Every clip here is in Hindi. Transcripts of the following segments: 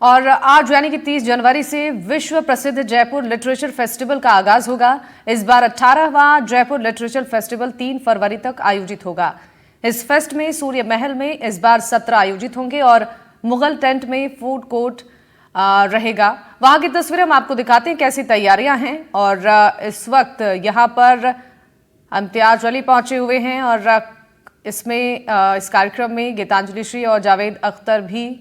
और आज यानी कि 30 जनवरी से विश्व प्रसिद्ध जयपुर लिटरेचर फेस्टिवल का आगाज होगा। इस बार 18वां जयपुर लिटरेचर फेस्टिवल 3 फरवरी तक आयोजित होगा। इस फेस्ट में सूर्य महल में इस बार सत्र आयोजित होंगे और मुगल टेंट में फूड कोर्ट रहेगा। वहां की तस्वीरें हम आपको दिखाते हैं कैसी तैयारियां हैं। और इस वक्त यहां पर इम्तियाज अली पहुंचे हुए हैं और इस कार्यक्रम में गीतांजलि श्री और जावेद अख्तर भी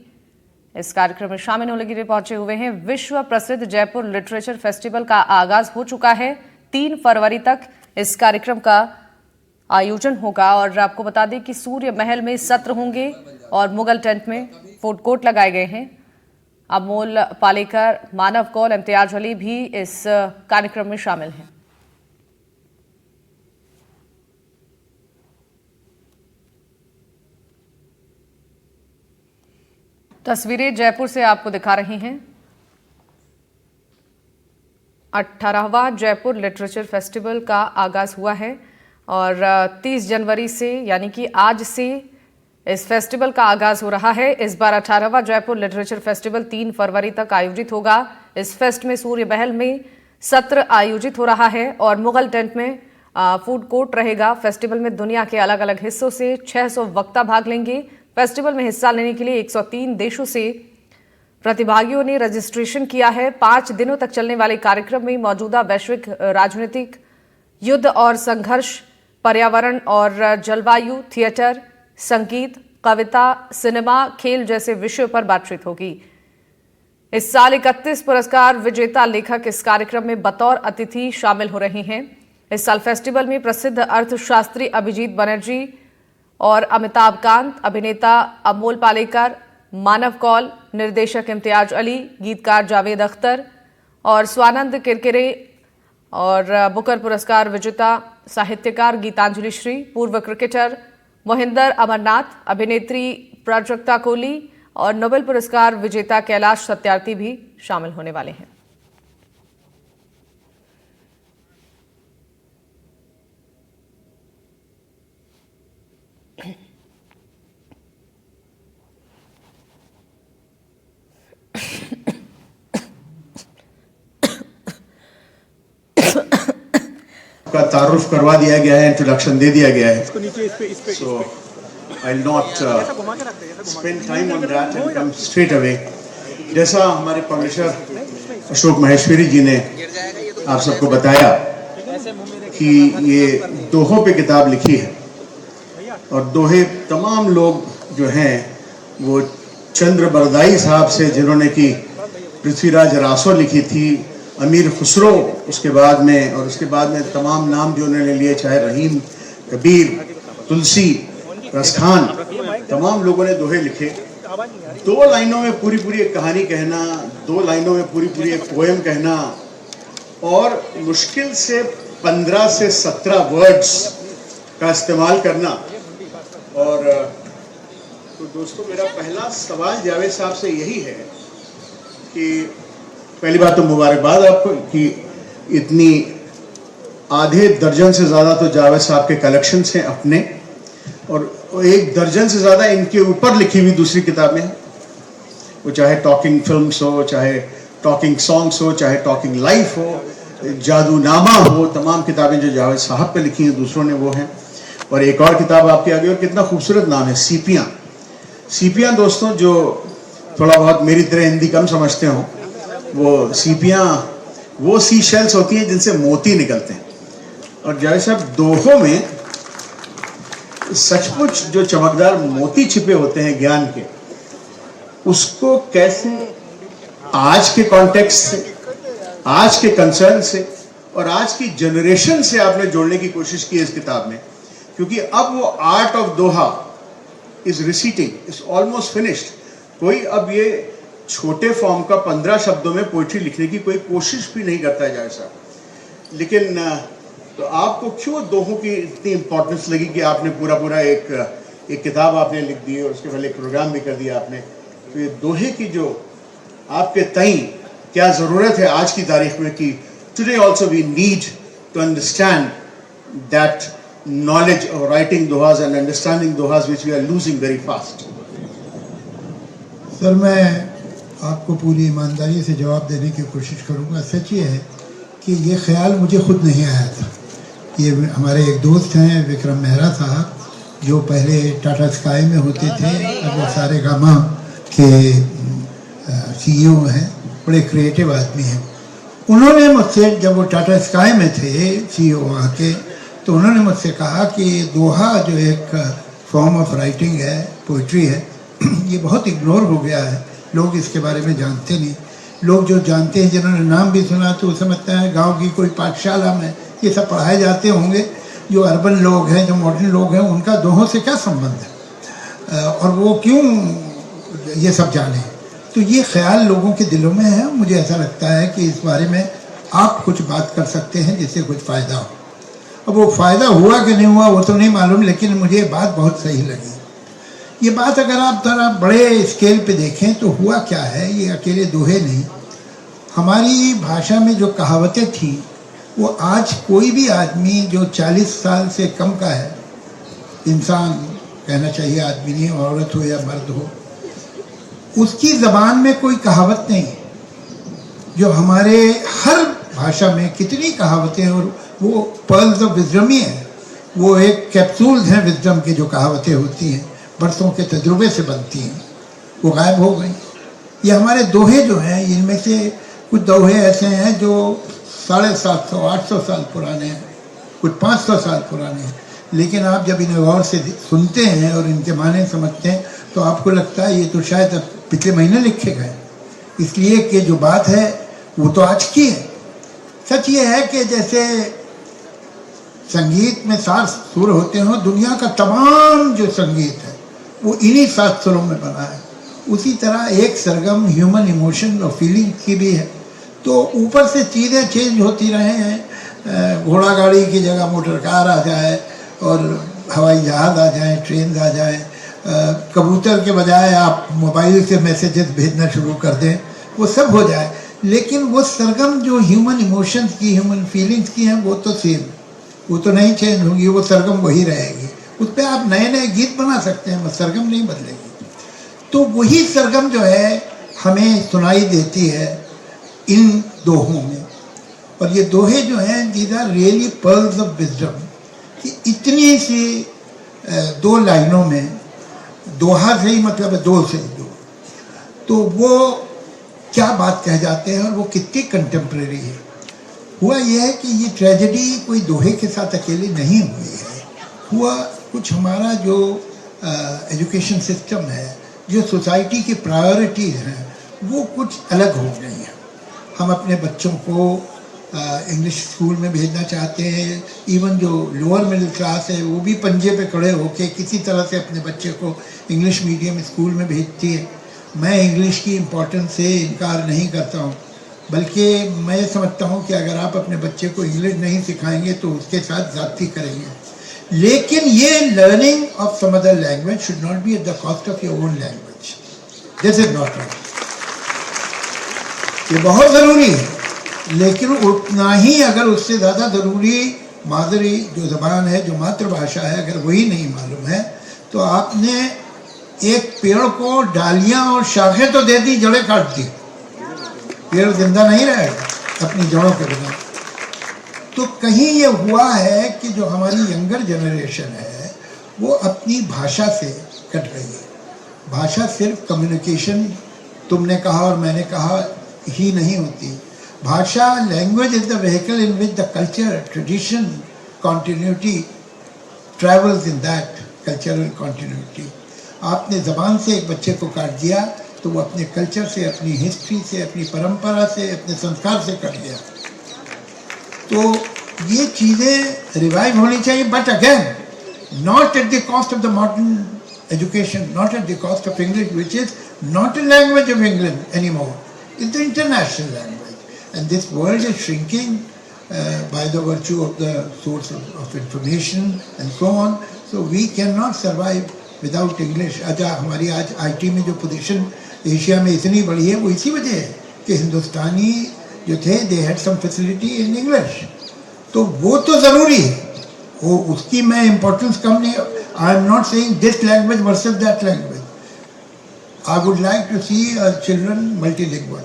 इस कार्यक्रम में शामिल होने के लिए पहुंचे हुए हैं। विश्व प्रसिद्ध जयपुर लिटरेचर फेस्टिवल का आगाज हो चुका है। 3 फरवरी तक इस कार्यक्रम का आयोजन होगा और आपको बता दें कि सूर्य महल में सत्र होंगे और मुगल टेंट में फूड कोर्ट लगाए गए हैं। अमोल पालेकर, मानव कौल, इम्तियाज अली भी इस कार्यक्रम में शामिल हैं। तस्वीरें जयपुर से आपको दिखा रही हैं। 18वां जयपुर लिटरेचर फेस्टिवल का आगाज हुआ है और 30 जनवरी से यानी कि आज से इस फेस्टिवल का आगाज हो रहा है। इस बार 18वां जयपुर लिटरेचर फेस्टिवल 3 फरवरी तक आयोजित होगा। इस फेस्ट में सूर्य महल में सत्र आयोजित हो रहा है और मुगल टेंट में फूड कोर्ट रहेगा। फेस्टिवल में दुनिया के अलग अलग हिस्सों से 600 वक्ता भाग लेंगे। फेस्टिवल में हिस्सा लेने के लिए 103 देशों से प्रतिभागियों ने रजिस्ट्रेशन किया है। 5 दिनों तक चलने वाले कार्यक्रम में मौजूदा वैश्विक राजनीतिक युद्ध और संघर्ष, पर्यावरण और जलवायु, थिएटर, संगीत, कविता, सिनेमा, खेल जैसे विषयों पर बातचीत होगी। इस साल 31 पुरस्कार विजेता लेखक इस कार्यक्रम में बतौर अतिथि शामिल हो रहे हैं। इस साल फेस्टिवल में प्रसिद्ध अर्थशास्त्री अभिजीत बनर्जी और अमिताभ कांत, अभिनेता अमोल पालेकर, मानव कौल, निर्देशक इम्तियाज अली, गीतकार जावेद अख्तर और स्वानंद किरकिरे और बुकर पुरस्कार विजेता साहित्यकार गीतांजलि श्री, पूर्व क्रिकेटर मोहिंदर अमरनाथ, अभिनेत्री प्राजक्ता कोहली और नोबेल पुरस्कार विजेता कैलाश सत्यार्थी भी शामिल होने वाले हैं। का तारुफ करवा दिया गया है, इंट्रोडक्शन दे दिया गया है। So I will not spend time on that and come straight away. जैसा हमारे पब्लिशर अशोक माहेश्वरी जी ने आप सबको बताया कि ये दोहों पे किताब लिखी है और दोहे तमाम लोग जो हैं वो चंद्र बरदाई साहब से, जिन्होंने कि पृथ्वीराज रासो लिखी थी, अमीर खुसरो उसके बाद में, और उसके बाद में तमाम नाम जो उन्होंने लिए, चाहे रहीम, कबीर, तुलसी, रसखान, तमाम लोगों ने दोहे लिखे। 2 लाइनों में पूरी पूरी एक कहानी कहना, 2 लाइनों में पूरी पूरी एक पोएम कहना और मुश्किल से 15 से 17 वर्ड्स का इस्तेमाल करना। और तो दोस्तों, मेरा पहला सवाल जावेद साहब से यही है कि पहली बात तो मुबारकबाद आपको कि इतनी आधे दर्जन से ज़्यादा तो जावेद साहब के कलेक्शंस हैं अपने, और 1 दर्जन से ज़्यादा इनके ऊपर लिखी हुई दूसरी किताबें हैं। वो चाहे टॉकिंग फिल्म्स हो, चाहे टॉकिंग सॉन्ग्स हो, चाहे टॉकिंग लाइफ हो, जादूनामा हो, तमाम किताबें जो जावेद साहब पे लिखी हैं दूसरों ने वो हैं। और एक और किताब आपके आगे, और कितना खूबसूरत नाम है, सीपियाँ। सीपियाँ दोस्तों, जो थोड़ा बहुत मेरी तरह हिंदी कम समझते हो, वो सीपियाँ वो सी शेल्स होती हैं जिनसे मोती निकलते हैं। और जावेद साहब दोहों में सचमुच जो चमकदार मोती छिपे होते हैं ज्ञान के, उसको कैसे आज के कॉन्टेक्स्ट से, आज के कंसर्न से और आज की जनरेशन से आपने जोड़ने की कोशिश की है इस किताब में। क्योंकि अब वो art of doha is reciting, is almost finished. कोई अब ये छोटे फॉर्म का 15 शब्दों में पोइट्री लिखने की कोई कोशिश भी नहीं करता है जावेद साहब। लेकिन तो आपको क्यों दोहों की इतनी इम्पोर्टेंस लगी कि आपने पूरा एक किताब आपने लिख दी और उसके पहले एक प्रोग्राम भी कर दिया आपने? तो ये दोहे की जो आपके तई क्या ज़रूरत है आज की तारीख में कि today also we need to understand that knowledge of writing dohas and understanding dohas which we are losing very fast. Sir, मैं आपको पूरी ईमानदारी से जवाब देने की कोशिश करूँगा। सच ये है कि ये ख्याल मुझे खुद नहीं आया था। ये हमारे एक दोस्त हैं विक्रम मेहरा साहब, जो पहले टाटा स्काई में होते थे, अब वो सारे गामा के CEO हैं, बड़े क्रिएटिव आदमी हैं। उन्होंने मुझसे, जब वो टाटा स्काई में थे CEO वहाँ के, तो उन्होंने मुझसे कहा कि दोहा जो एक फॉर्म ऑफ राइटिंग है, पोइट्री है, ये बहुत इग्नोर हो गया है, लोग इसके बारे में जानते नहीं। लोग जो जानते हैं, जिन्होंने नाम भी सुना, तो वो समझते हैं गांव की कोई पाठशाला में ये सब पढ़ाए जाते होंगे। जो अर्बन लोग हैं, जो मॉडर्न लोग हैं, उनका दोहों से क्या संबंध है और वो क्यों ये सब जाने। तो ये ख्याल लोगों के दिलों में है। मुझे ऐसा लगता है कि इस बारे में आप कुछ बात कर सकते हैं जिससे कुछ फ़ायदा हो। अब वो फ़ायदा हुआ कि नहीं हुआ वो तो नहीं मालूम, लेकिन मुझे ये बात बहुत सही लगी। ये बात अगर आप ज़रा बड़े स्केल पे देखें तो हुआ क्या है, ये अकेले दोहे नहीं, हमारी भाषा में जो कहावतें थी वो आज कोई भी आदमी जो 40 साल से कम का है, इंसान कहना चाहिए, आदमी नहीं, औरत हो या मर्द हो, उसकी ज़बान में कोई कहावत नहीं। जो हमारे हर भाषा में कितनी कहावतें, और वो पर्ल्स ऑफ विजडम ही है, वो एक कैप्सूल्स हैं विजडम के, जो कहावतें होती हैं बरसों के तजुर्बे से बनती हैं, वो गायब हो गई। ये हमारे दोहे जो हैं, इनमें से कुछ दोहे ऐसे हैं जो 750-800 साल पुराने हैं, कुछ 500 साल पुराने हैं, लेकिन आप जब इन्हें गौर से सुनते हैं और इनके माने समझते हैं तो आपको लगता है ये तो शायद अब पिछले महीने लिखे गए, इसलिए कि जो बात है वो तो आज की है। सच ये है कि जैसे संगीत में 7 सुर होते हो, दुनिया का तमाम जो संगीत है वो इन्हीं 7 सुरों में बना है। उसी तरह एक सरगम ह्यूमन इमोशन और फीलिंग की भी है। तो ऊपर से चीज़ें चेंज होती रहे हैं, घोड़ा गाड़ी की जगह मोटर कार आ जाए और हवाई जहाज़ आ जाए, ट्रेन आ जाए, कबूतर के बजाय आप मोबाइल से मैसेजेस भेजना शुरू कर दें, वो सब हो जाए, लेकिन वो सरगम जो ह्यूमन इमोशंस की, ह्यूमन फीलिंग्स की हैं, वो तो सेम, वो तो नहीं चेंज होंगी, वो सरगम वही रहेगी। उस पर आप नए नए गीत बना सकते हैं, सरगम नहीं बदलेगी। तो वही सरगम जो है हमें सुनाई देती है इन दोहों में। और ये दोहे जो हैं, these are really pearls of wisdom, कि इतनी सी 2 लाइनों में, दोहा से ही मतलब है 2 से 2, तो वो क्या बात कह जाते हैं और वो कितनी कंटेम्प्रेरी है। हुआ ये है कि ये ट्रेजेडी कोई दोहे के साथ अकेली नहीं हुई है, हुआ कुछ हमारा जो एजुकेशन सिस्टम है, जो सोसाइटी की प्रायोरिटीज़ हैं, वो कुछ अलग हो गई हैं। हम अपने बच्चों को इंग्लिश स्कूल में भेजना चाहते हैं, इवन जो लोअर मिडिल क्लास है वो भी पंजे पे खड़े होके किसी तरह से अपने बच्चे को इंग्लिश मीडियम स्कूल में भेजती है। मैं इंग्लिश की इम्पोर्टेंस से इनकार नहीं करता हूँ, बल्कि मैं समझता हूँ कि अगर आप अपने बच्चे को इंग्लिश नहीं सिखाएंगे तो उसके साथ ज़्यादती करेंगे। लेकिन ये learning of some other language should not be at the cost of your own language. This is not right. ये बहुत ज़रूरी है, लेकिन उतना ही अगर उससे ज़्यादा ज़रूरी मादरी जो ज़बान है, जो मातृभाषा है, अगर वही नहीं मालूम है तो आपने एक पेड़ को डालियाँ और शाखें तो दे दी, जड़ें काट दी, पेड़ जिंदा नहीं रहेगा अपनी जड़ों के बिना। तो कहीं ये हुआ है कि जो हमारी यंगर जनरेशन है वो अपनी भाषा से कट गई है। भाषा सिर्फ कम्युनिकेशन, तुमने कहा और मैंने कहा ही नहीं होती। भाषा, language is the vehicle in which the culture, tradition, continuity travels in that cultural continuity. आपने ज़बान से एक बच्चे को काट दिया तो वो अपने कल्चर से, अपनी हिस्ट्री से, अपनी परंपरा से, अपने संस्कार से कट गया। तो ये चीज़ें रिवाइव होनी चाहिए, but again not at the cost of the modern education, not at the cost of English, which is not a language of England anymore. It's the international language. And this world is shrinking by the virtue of the source of information and so on. So we cannot survive without English. हमारी आज IT में जो पोजीशन एशिया में इतनी बड़ी है वो इसी वजह है कि हिंदुस्तानी जो थे they had some facility in English. तो वो तो ज़रूरी है, वो उसकी मैं इम्पोर्टेंस कम नहीं, I am not saying this language versus that language. I would like to see children multilingual,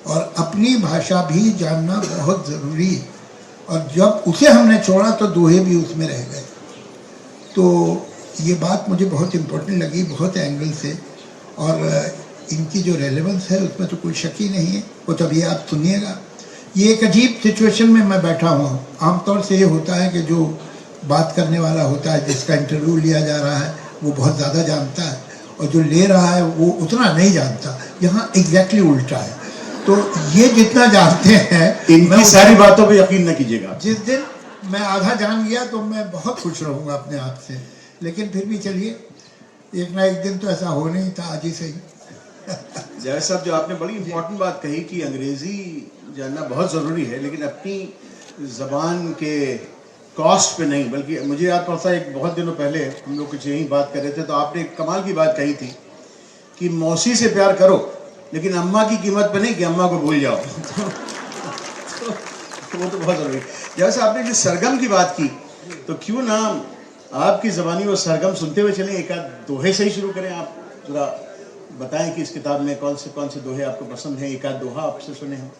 और अपनी भाषा भी जानना बहुत ज़रूरी है। और जब उसे हमने छोड़ा तो दोहे भी उसमें रह गए। तो ये बात मुझे बहुत इम्पोर्टेंट लगी, बहुत एंगल से, और इनकी जो रेलेवेंस है उसमें तो कोई शक ही नहीं है। वो तभी आप सुनिएगा। ये एक अजीब सिचुएशन में मैं बैठा हुआ हूँ। आमतौर से ये होता है कि जो बात करने वाला होता है, जिसका इंटरव्यू लिया जा रहा है, वो बहुत ज़्यादा जानता है, और जो ले रहा है वो उतना नहीं जानता। यहाँ एग्जैक्टली उल्टा है। तो ये जितना जानते हैं, इनकी सारी बातों पे यकीन न कीजिएगा। जिस दिन मैं आधा जान गया तो मैं बहुत खुश रहूँगा अपने आप से। लेकिन फिर भी चलिए, एक ना एक दिन तो ऐसा हो नहीं था, आज ही सही। जावेद साहब, जो आपने बड़ी इम्पोर्टेंट बात कही कि अंग्रेजी जानना बहुत ज़रूरी है, लेकिन अपनी ज़बान के कॉस्ट पे नहीं। बल्कि मुझे याद पड़ता है, एक बहुत दिनों पहले हम लोग कुछ यही बात कर रहे थे, तो आपने एक कमाल की बात कही थी कि मौसी से प्यार करो, लेकिन अम्मा की कीमत पे नहीं कि अम्मा को भूल जाओ। तो वो तो बहुत ज़रूरी है। जैसे आपने जो सरगम की बात की, तो क्यों ना आपकी ज़बानी वो सरगम सुनते हुए चलें। एक आध दोहे से ही शुरू करें। आप थोड़ा बताएं कि इस किताब में कौन से दोहे आपको पसंद हैं। एक आध दोहा आपसे सुने हैं।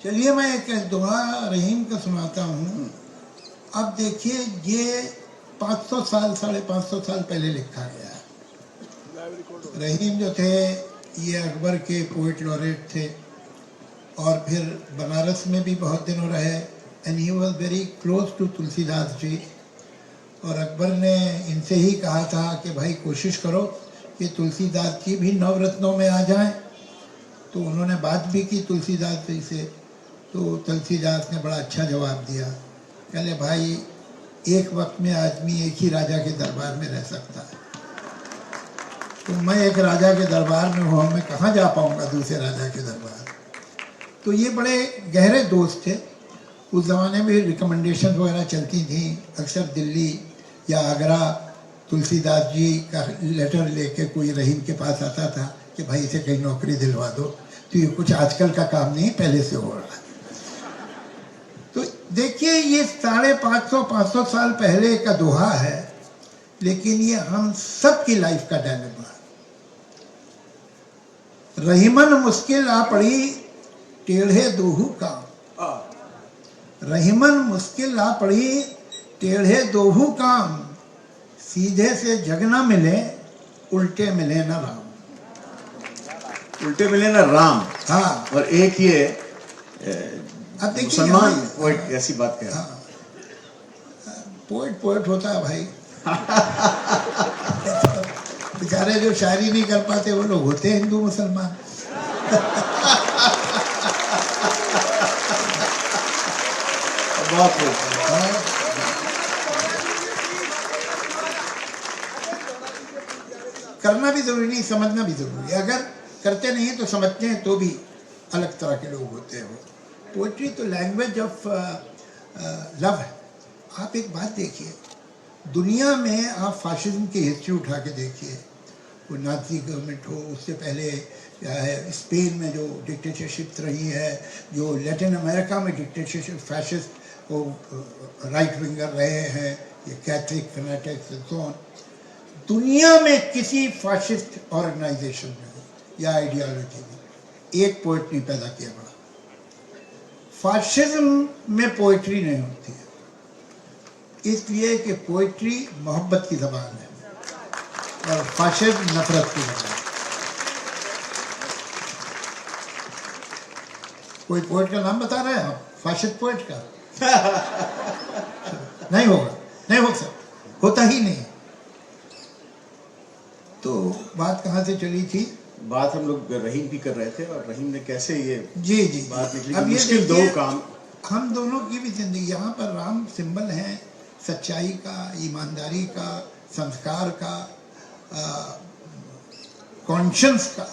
चलिए, मैं एक दोहा रहीम का सुनाता हूँ। अब देखिए, ये 500 साल 550 साल पहले लिखा गया है। रहीम जो थे, ये अकबर के पोइट लॉरेट थे, और फिर बनारस में भी बहुत दिनों रहे। And he was very close to Tulsidas ji. और अकबर ने इनसे ही कहा था कि भाई कोशिश करो कि तुलसीदास जी भी नवरत्नों में आ जाएं। तो उन्होंने बात भी की तुलसीदास जी से। तो तुलसीदास ने बड़ा अच्छा जवाब दिया। कहले, भाई एक वक्त में आदमी एक ही राजा के दरबार में रह सकता है। तो मैं एक राजा के दरबार में हूँ, मैं कहाँ जा पाऊँगा दूसरे राजा के दरबार। तो ये बड़े गहरे दोस्त थे। उस ज़माने में रिकमेंडेशन वगैरह चलती थी। अक्सर दिल्ली या आगरा तुलसीदास जी का लेटर लेके कोई रहीम के पास आता था कि भाई इसे कहीं नौकरी दिलवा दो। तो ये कुछ आजकल का काम नहीं, पहले से हो रहा है। तो देखिए, ये 550 साल पहले का दोहा है, लेकिन ये हम सब की लाइफ का डायलेमा है। रहीमन मुश्किल आ पड़ी टेढ़े दोहू काम। रहीमन मुश्किल आ पड़ी टेढ़े दोहू काम, सीधे से जग ना मिले उल्टे मिले ना राम। उल्टे मिले ना राम। हाँ। और एक ये अब देखिए, मुसलमान पोइट ऐसी बात कह रहा है। हाँ, पोइट होता है भाई। बेचारे जो शायरी नहीं कर पाते वो लोग होते हैं हिंदू मुसलमान। करना भी जरूरी नहीं, समझना भी जरूरी है। अगर करते नहीं है तो समझते हैं तो भी अलग तरह के लोग होते हैं। पोइट्री तो लैंग्वेज ऑफ लव है। आप एक बात देखिए, दुनिया में आप फाशिज्म की हिस्ट्री उठा के देखिए। वो नाज़ी गवर्नमेंट हो, उससे पहले क्या है, स्पेन में जो डिक्टेटरशिप रही है, जो लैटिन अमेरिका में डिक्टेटरशिप, फैशिस्ट वो राइट विंगर रहे हैं, ये Catholic fanatics and so on. दुनिया में किसी फाशिस्ट ऑर्गेनाइजेशन में या आइडियोलॉजी में एक पोइट नहीं पैदा किया बड़ा। फाशिज्म में पोइट्री नहीं होती है, इसलिए कि पोइट्री मोहब्बत की ज़बान है और फाशिज्म नफरत की ज़बान है। कोई पोइट का नाम बता रहे हैं आप, फाशिस्ट पोइट का? नहीं होगा, नहीं हो सकता, होता ही नहीं। तो बात कहाँ से चली थी? बात हम लोग रहीम की कर रहे थे, और रहीम ने कैसे ये जी बात निकली। अब ये मुश्किल दो काम। हम दोनों की भी जिंदगी, यहाँ पर राम सिंबल है सच्चाई का, ईमानदारी का, संस्कार का, कॉन्शियंस का।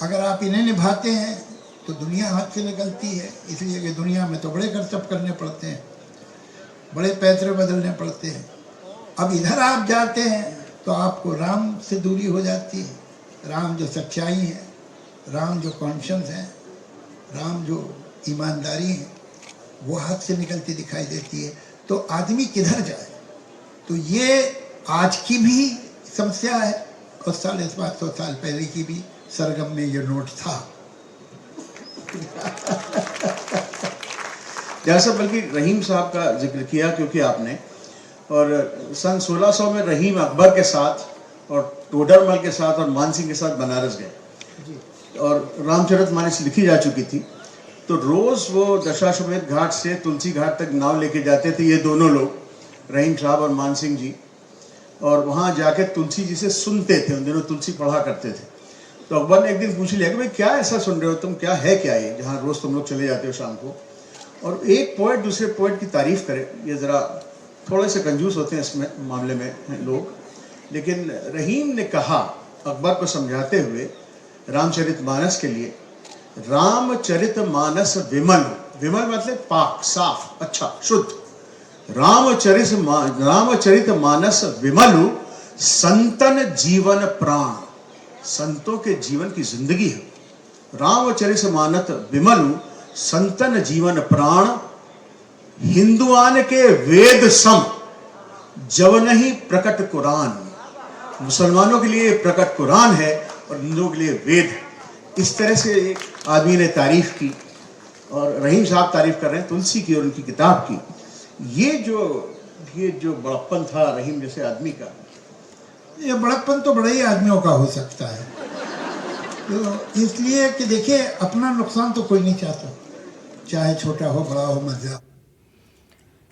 अगर आप इन्हें निभाते हैं तो दुनिया हाथ से निकलती है। इसलिए कि दुनिया में तो बड़े कर्तव्य करने पड़ते हैं, बड़े पैतरे बदलने पड़ते हैं। अब इधर आप जाते हैं तो आपको राम से दूरी हो जाती है। राम जो सच्चाई है, राम जो कॉन्शियंस है, राम जो ईमानदारी है, वो हाथ से निकलती दिखाई देती है। तो आदमी किधर जाए? तो ये आज की भी समस्या है उस साल इस बात 100 साल पहले की भी सरगम में ये नोट था। जैसा बल्कि रहीम साहब का जिक्र किया क्योंकि आपने, और सन 1600 में रहीम अकबर के साथ और टोडरमल के साथ और मानसिंह के साथ बनारस गए और रामचरितमानस लिखी जा चुकी थी। तो रोज वो दशाश्वमेध घाट से तुलसी घाट तक नाव लेके जाते थे ये दोनों लोग, रहीम साहब और मानसिंह जी, और वहाँ जाके तुलसी जी से सुनते थे। उन दिनों तुलसी पढ़ा करते थे। तो अकबर ने एक दिन पूछ लिया कि भाई क्या ऐसा सुन रहे हो तुम, क्या है क्या ये जहाँ रोज तुम लोग चले जाते हो शाम को। और एक पोएट दूसरे पोएट की तारीफ करे, ये ज़रा थोड़े से कंजूस होते हैं इसमें मामले में लोग, लेकिन रहीम ने कहा अकबर को समझाते हुए रामचरितमानस के लिए, रामचरितमानस विमल, विमल मतलब पाक, साफ, अच्छा, शुद्ध, रामचरितमानस विमलु संतन जीवन प्राण, संतों के जीवन की जिंदगी है। रामचरितमानस विमलु संतन जीवन प्राण, हिंदुआन के वेद सम जब नहीं प्रकट कुरान। मुसलमानों के लिए प्रकट कुरान है और हिंदुओं के लिए वेद है। इस तरह से एक आदमी ने तारीफ की और रहीम साहब तारीफ कर रहे हैं तुलसी की और उनकी किताब की। ये जो बड़प्पन था रहीम जैसे आदमी का, ये बड़प्पन तो बड़े ही आदमियों का हो सकता है। तो इसलिए कि देखिए अपना नुकसान तो कोई नहीं चाहता, चाहे छोटा हो बड़ा हो मध्यम।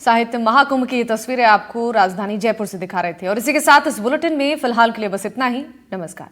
साहित्य महाकुंभ की तस्वीरें आपको राजधानी जयपुर से दिखा रहे थे और इसी के साथ इस बुलेटिन में फिलहाल के लिए बस इतना ही। नमस्कार।